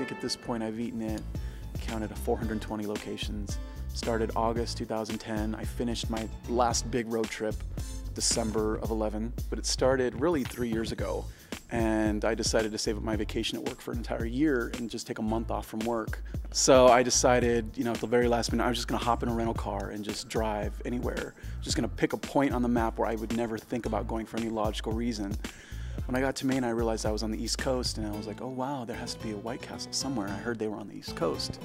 think at this point I've eaten it, counted 420 locations. Started August 2010. I finished my last big road trip December of 11, but it started really 3 years ago. And I decided to save up my vacation at work for an entire year and just take a month off from work. So I decided, at the very last minute, I was just gonna hop in a rental car and just drive anywhere. Just gonna pick a point on the map where I would never think about going for any logical reason. When I got to Maine, I realized I was on the East Coast, and I was like, oh wow, there has to be a White Castle somewhere. I heard they were on the East Coast.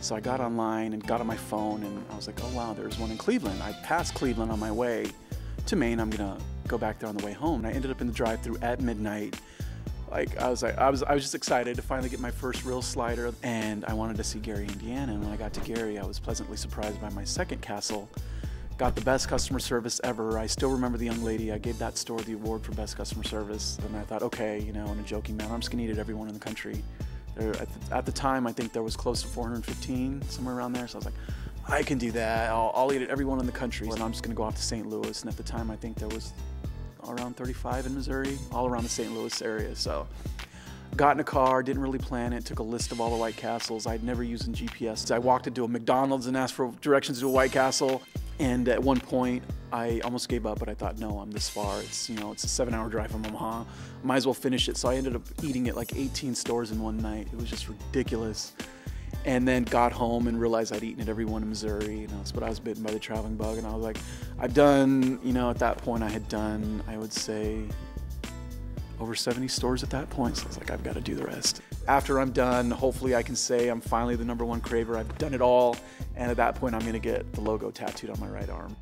So I got online and got on my phone, and I was like, oh wow, there's one in Cleveland. I passed Cleveland on my way to Maine. I'm gonna go back there on the way home. And I ended up in the drive-thru at midnight. I was just excited to finally get my first real slider, and I wanted to see Gary, Indiana. And when I got to Gary, I was pleasantly surprised by my second castle. Got the best customer service ever. I still remember the young lady. I gave that store the award for best customer service. And I thought, okay, in a joking manner, I'm just gonna eat at everyone in the country. At the time, I think there was close to 415, somewhere around there. So I was like, I can do that. I'll eat at everyone in the country. And I'm just gonna go off to St. Louis. And at the time, I think there was around 35 in Missouri, all around the St. Louis area. So got in a car, didn't really plan it, took a list of all the White Castles. I'd never used in GPS. I walked into a McDonald's and asked for directions to a White Castle. And at one point, I almost gave up, but I thought, no, I'm this far. It's a 7-hour drive from Omaha. Might as well finish it. So I ended up eating at like 18 stores in one night. It was just ridiculous. And then got home and realized I'd eaten at every one in Missouri. But I was bitten by the traveling bug. And I was like, I've done, at that point I had done, I would say, over 70 stores at that point. So I was like, I've got to do the rest. After I'm done, hopefully I can say I'm finally the #1 craver. I've done it all. And at that point, I'm going to get the logo tattooed on my right arm.